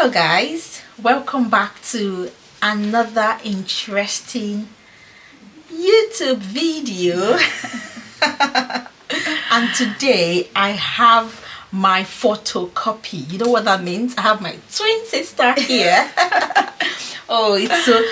Hello guys, welcome back to another interesting YouTube video. And today I have my photocopy. You know what that means? I have my twin sister here. Oh, it's so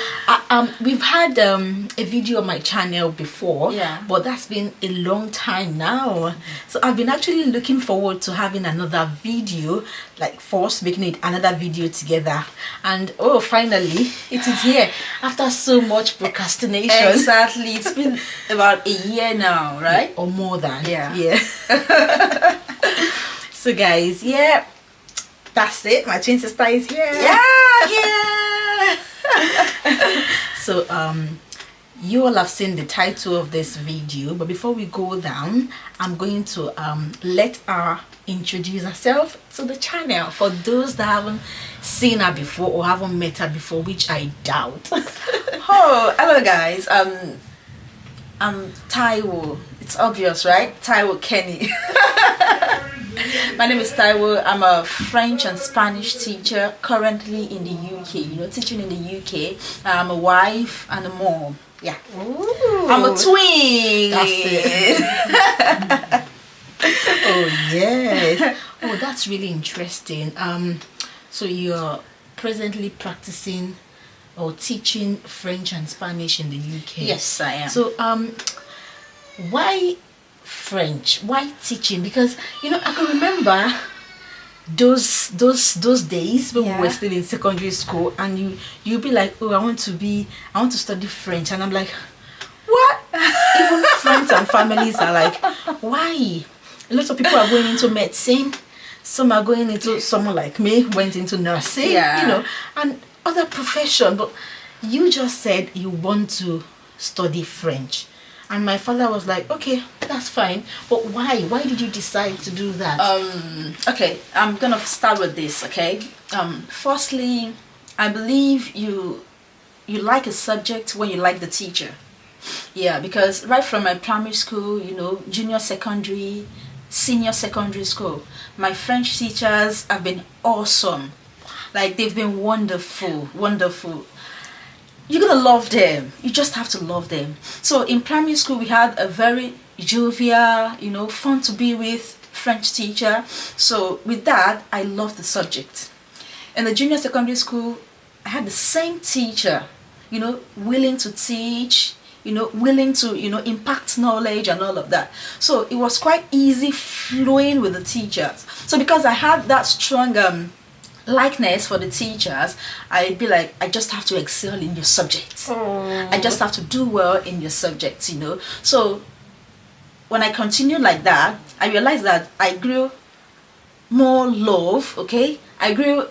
we've had a video on my channel before, but that's been a long time now. So I've been actually looking forward to having another video, like for us making it another video together. And oh, finally it is here after so much procrastination. Exactly, it's been about a year now, right? Or more than. Yeah. So guys, that's it. My twin sister is here. So you all have seen the title of this video, but before we go down, I'm going to let her introduce herself to the channel for those that haven't seen her before or haven't met her before, which I doubt. Oh, hello guys. I'm Taiwo. It's obvious, right? Taiwo Kenny. My name is Taiwo. I'm a French and Spanish teacher currently in the UK, teaching in the UK. I'm a wife and a mom. Yeah. Ooh, I'm a twin. That's it. Oh yes. Oh, that's really interesting. So you're presently practicing or teaching French and Spanish in the UK? Yes, I am. So why French? Why teaching? Because I can remember those days when we were still in secondary school, and you'd be like, oh, I want to study French, and I'm like, what? Even friends and families are like, why? A lot of people are going into medicine, some are going into, someone like me went into nursing, and other profession, but you just said you want to study French. And my father was like, okay, that's fine, but why did you decide to do that? Okay, I'm gonna start with this. Okay, firstly, I believe you like a subject when you like the teacher. Yeah, because right from my primary school, junior secondary, senior secondary school, my French teachers have been awesome. Like, they've been wonderful. You're gonna love them. You just have to love them. So in primary school, we had a very jovial, fun to be with French teacher. So with that, I loved the subject. In the junior secondary school, I had the same teacher, willing to teach, willing to, impact knowledge and all of that. So it was quite easy flowing with the teachers. So because I had that strong likeness for the teachers, I'd be like, I just have to excel in your subject. I just have to do well in your subject, So when I continued like that, I realized that I grew more love. Okay, I grew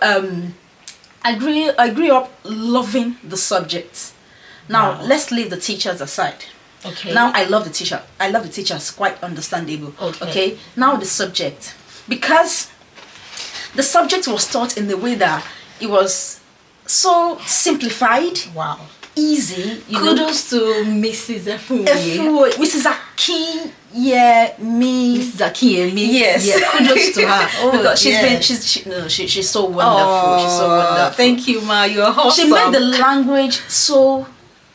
up loving the subject. Now let's leave the teachers aside. Okay. Now I love the teacher. I love the teachers, quite understandable. Okay. Now the subject, because the subject was taught in the way that it was so simplified. Wow. Easy. Kudos to Mrs. Mrs. Aki. Yeah, me. Mrs. Aki, me. Yes. Yeah, kudos to her. Because she's so wonderful. She's so wonderful. Thank you, Ma. You're awesome. She made the language so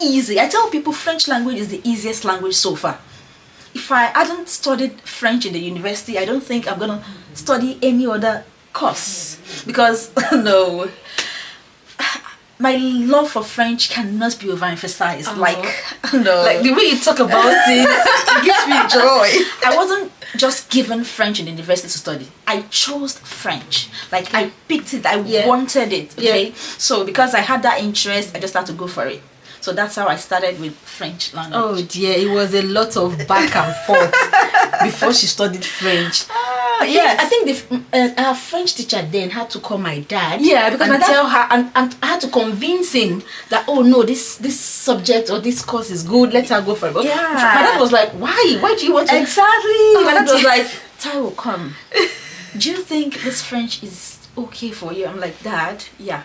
easy. I tell people French language is the easiest language so far. If I hadn't studied French in the university, I don't think I'm gonna study any other course, because no, my love for French cannot be overemphasized. Like the way you talk about it gives me joy. I wasn't just given French in the university to study. I chose French. Like, I picked it. I wanted it. Okay, so because I had that interest, I just had to go for it. So that's how I started with French language. Oh dear, it was a lot of back and forth before she studied French. I think our French teacher then had to call my dad. Yeah, because and tell her, and I had to convince him that, oh no, this subject or this course is good. Let her go for it. But my dad was like, why? Why do you want to? Exactly. My dad was like, Taiwo, come. Do you think this French is okay for you? I'm like, Dad, yeah,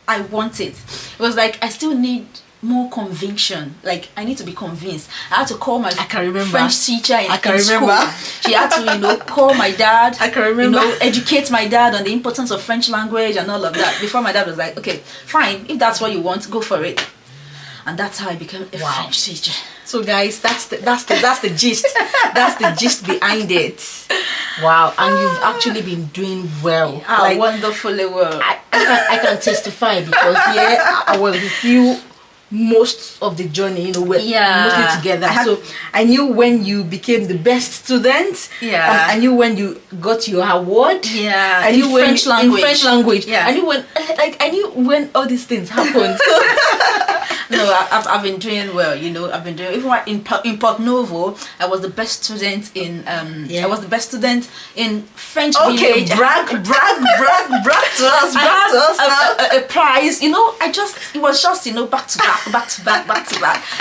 I want it. It was like, I still need more conviction. Like, I need to be convinced. I had to call my I can remember. French teacher in remember. school. She had to, call my dad. I can remember. Educate my dad on the importance of French language and all of that. Before my dad was like, okay, fine, if that's what you want, go for it. And that's how I became a French teacher. So guys, that's the gist. That's the gist behind it. Wow, and you've actually been doing well. Wonderfully well. I can testify because I was with you most of the journey, we're mostly together. So I knew when you became the best student. Yeah. I knew when you got your award. Yeah. I knew in French language. Yeah. I knew when all these things happened. So no, I've been doing well. I've been doing even in Port Novo. I was the best student in I was the best student in French village. Brag to us, a prize. It was just back to back.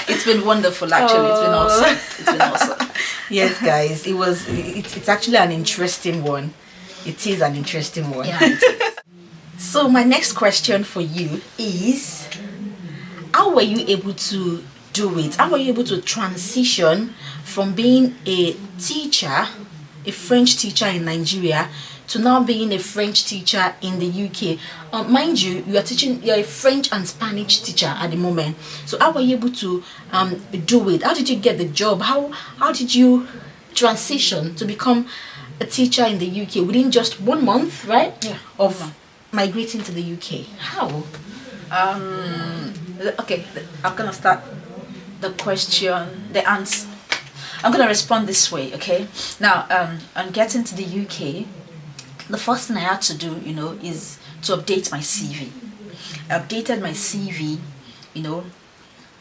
It's been wonderful, actually. It's been awesome. Yes, guys, it's actually an interesting one. It is an interesting one. Yeah, it is. So my next question for you is, how were you able to do it? How were you able to transition from being a teacher, a French teacher in Nigeria, to now being a French teacher in the UK? Mind you, you're a French and Spanish teacher at the moment. So how were you able to do it? How did you get the job? How did you transition to become a teacher in the UK within just 1 month, right? Yeah. Of migrating to the UK. How? Okay, I'm gonna start the answer. I'm gonna respond this way, okay? Now, on getting to the UK, the first thing I had to do, is to update my CV. I updated my CV,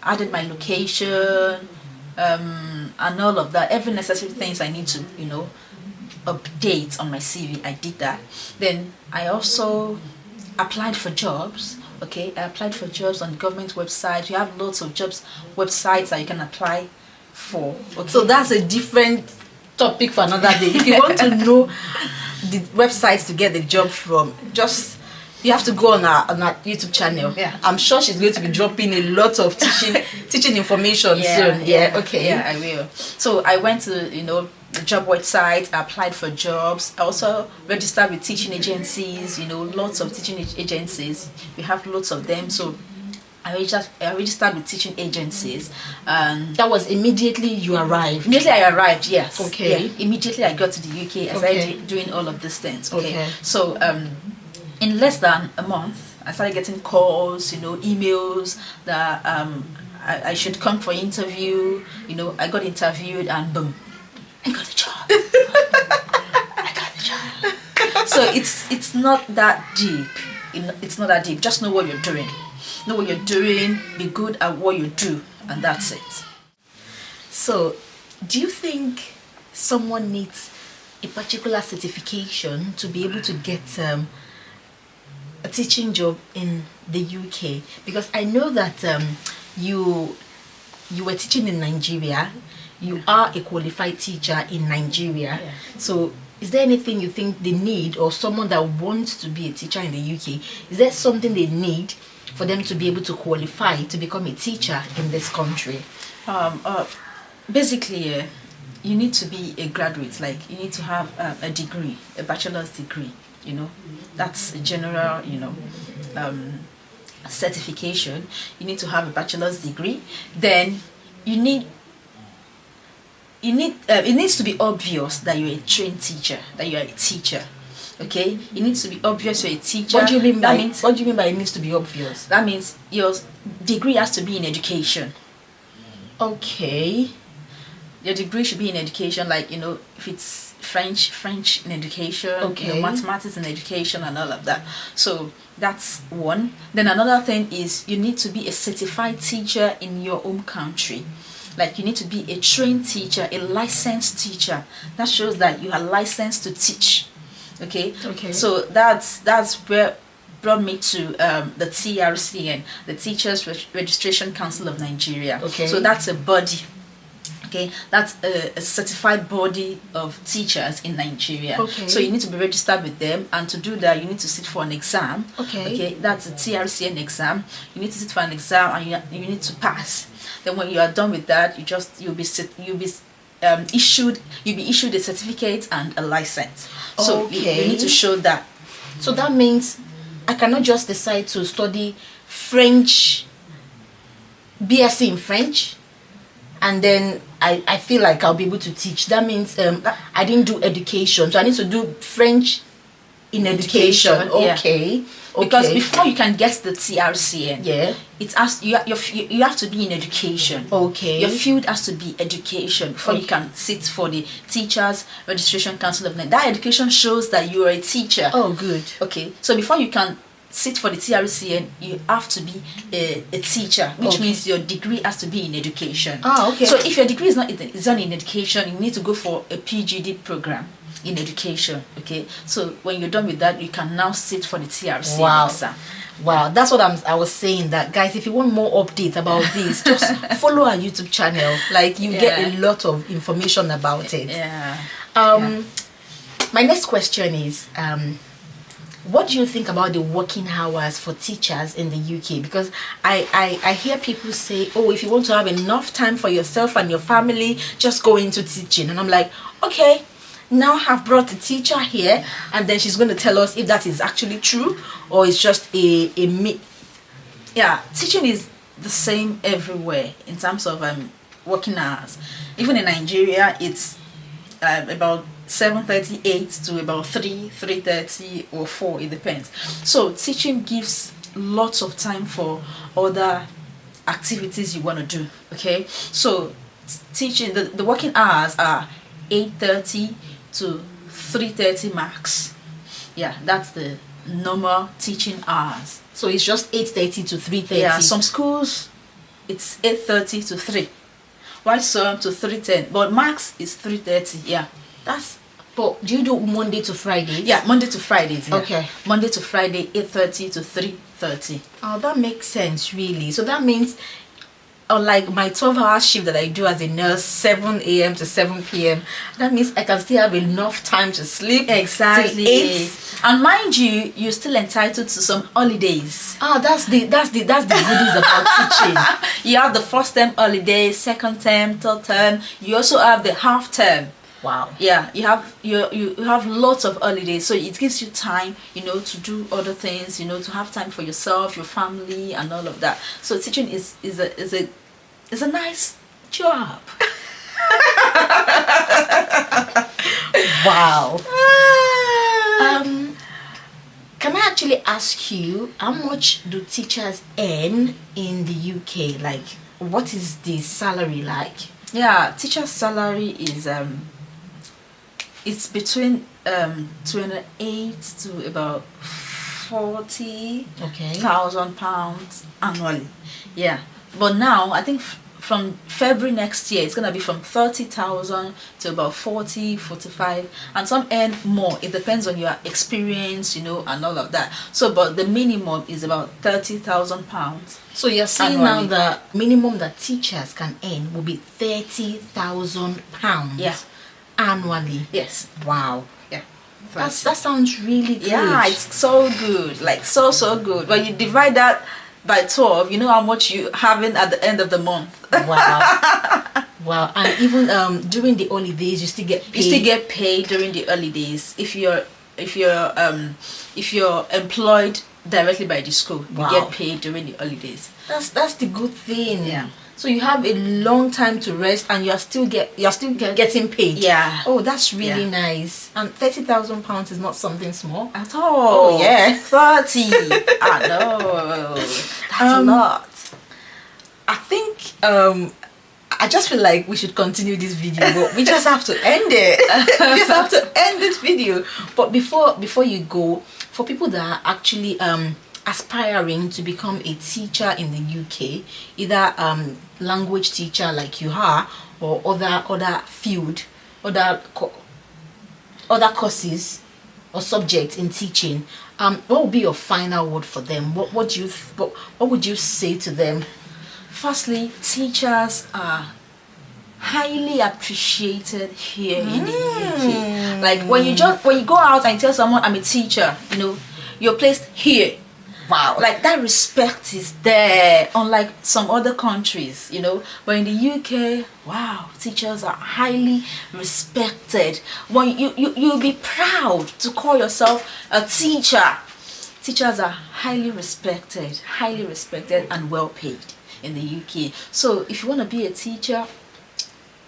added my location, and all of that. Every necessary things I need to, update on my CV, I did that. Then I also applied for jobs. Okay, I applied for jobs on government websites. You have lots of jobs websites that you can apply for. Okay, so that's a different topic for another day. If you want to know the websites to get the job from, you have to go on our YouTube channel. Yeah, I'm sure she's going to be dropping a lot of teaching information soon. Okay. Yeah, I will. So I went to the job website. I applied for jobs. I also registered with teaching agencies. Lots of teaching agencies. We have lots of them. So I registered with teaching agencies, and that was immediately you arrived. Immediately I arrived. Yes. Okay. Yeah, immediately I got to the UK. I started doing all of these things. Okay. So in less than a month, I started getting calls, emails that I should come for interview. I got interviewed and boom, I got the job. I got the job. So it's not that deep. It's not that deep. Just know what you're doing. Know what you're doing. Be good at what you do, and that's it. So, do you think someone needs a particular certification to be able to get a teaching job in the UK? Because I know that you were teaching in Nigeria. You are a qualified teacher in Nigeria. Yeah. So is there anything you think they need, or someone that wants to be a teacher in the UK, is there something they need for them to be able to qualify to become a teacher in this country? Basically, you need to be a graduate. Like, you need to have a degree, a bachelor's degree. That's a general, certification. You need to have a bachelor's degree. Then it needs to be obvious that you're a trained teacher, that you're a teacher. Okay, it needs to be obvious you're a teacher. What do you mean by it needs to be obvious? That means your degree has to be in education. Okay. Your degree should be in education, like, if it's French in education, okay, mathematics in education, and all of that. So that's one. Then another thing is you need to be a certified teacher in your home country. Like, you need to be a trained teacher, a licensed teacher. That shows that you are licensed to teach. Okay. So that's where brought me to the TRCN, the Teachers Registration Council of Nigeria. Okay. So that's a body. Okay, that's a certified body of teachers in Nigeria. Okay. So you need to be registered with them, and to do that, you need to sit for an exam. Okay. Okay, that's a TRCN exam. You need to sit for an exam, and you need to pass. Then when you are done with that, you'll be issued a certificate and a license. So Okay. you need to show that. So that means I cannot just decide to study French, BSc in French, and then I feel like I'll be able to teach. That means I didn't do education, so I need to do French in education. Yeah. Okay. Because before you can get the TRCN, Yeah. it has you have to be in education. Okay. Your field has to be education before you can sit for the Teachers Registration Council of Nigeria. That education shows that you are a teacher. Oh, good. Okay, so before you can sit for the TRCN, you have to be a teacher, which Okay. means your degree has to be in education. Ah, okay. So if your degree is not in education, you need to go for a PGD program in education. Okay, so when you're done with that, you can now sit for the TRCN Wow. exam. Wow, that's what I was saying. That guys, if you want more updates about this, just follow our YouTube channel. Like you get a lot of information about it. Yeah. My next question is what do you think about the working hours for teachers in the UK? Because I hear people say, oh, if you want to have enough time for yourself and your family, just go into teaching. And I'm like, okay, now I've brought a teacher here, and then she's going to tell us if that is actually true or it's just a myth. Yeah, teaching is the same everywhere in terms of working hours. Even in Nigeria, it's about 7:38 to about 3:30 or 4, it depends. So teaching gives lots of time for other activities you want to do. Okay, so teaching, the working hours are 8:30 to 3:30 max. Yeah, that's the normal teaching hours. So it's just 8:30 to 3:30. Yeah, some schools it's 8:30 to 3, while some to 3:10, but max is 3:30. Yeah, But do you do Monday to Friday? yeah, Monday to Fridays. Yeah. Okay. Monday to Friday, 8:30 to 3:30. Oh, that makes sense, really. So that means, unlike my 12-hour shift that I do as a nurse, 7 a.m. to 7 p.m., that means I can still have enough time to sleep. Exactly. Till 8. And mind you, you're still entitled to some holidays. Ah, that's the goodies about teaching. You have the first term holiday, second term, third term. You also have the half term. Wow. Yeah, you have lots of holidays, so it gives you time, to do other things, to have time for yourself, your family, and all of that. So teaching is a nice job. Wow. Can I actually ask you, how much do teachers earn in the UK? Like, what is the salary like? Yeah, teacher's salary is it's between 28 to about 40,000 pounds annually. Yeah, but now I think from February next year it's gonna be from 30,000 to about 40, 45, and some earn more. It depends on your experience, and all of that. So, but the minimum is about 30,000 pounds. So you're saying annually. now the minimum that teachers can earn will be £30,000. Yeah. Annually. Yes. Wow. Yeah. That sounds really good. Yeah, it's so good, like so good. When you divide that by 12, you know how much you having at the end of the month. Wow. Wow. And even during the holidays you still get paid. You still get paid during the holidays if you're employed directly by the school. Wow. You get paid during the holidays. That's the good thing. Yeah. So you have a long time to rest, and you're still getting paid. Yeah. Oh, that's really Yeah. nice. And £30,000 is not something small At all. Oh, yeah. 30. I know. That's a lot. I think I just feel like we should continue this video, but we just have to end it. We just have to end this video. But before you go, for people that are actually aspiring to become a teacher in the UK, either language teacher like you are, or other field, other courses or subjects in teaching, what would be your final word for them? What would you say to them? Firstly, teachers are highly appreciated here in the UK. Like when you go out and tell someone I'm a teacher, you're placed here. Wow. Like that respect is there, unlike some other countries, But in the UK, wow, teachers are highly respected. When you'll be proud to call yourself a teacher. Teachers are highly respected and well paid in the UK. So if you want to be a teacher,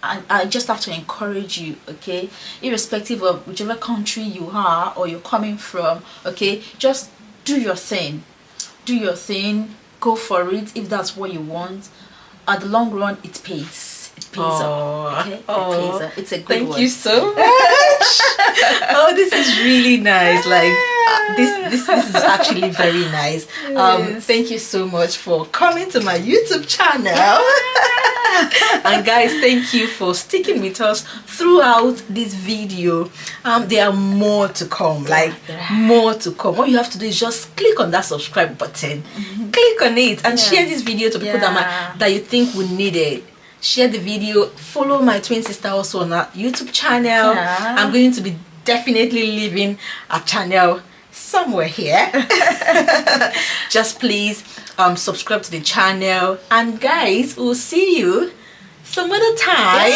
I just have to encourage you, okay? Irrespective of whichever country you are or you're coming from, okay? Just do your thing. Do your thing. Go for it if that's what you want. At the long run, it pays. It pays off. Okay? It pays off. It's a good Thank one. you so much. Oh, this is really nice. Like this is actually very nice. Yes. Thank you so much for coming to my YouTube channel. And guys, thank you for sticking with us throughout this video. There are more to come, more to come. All you have to do is just click on that subscribe button, click on it, and share this video to people that you think will need it. Share the video. Follow my twin sister also on our YouTube channel. I'm going to be definitely leaving a channel somewhere here. Just please subscribe to the channel, and guys, we'll see you some other time.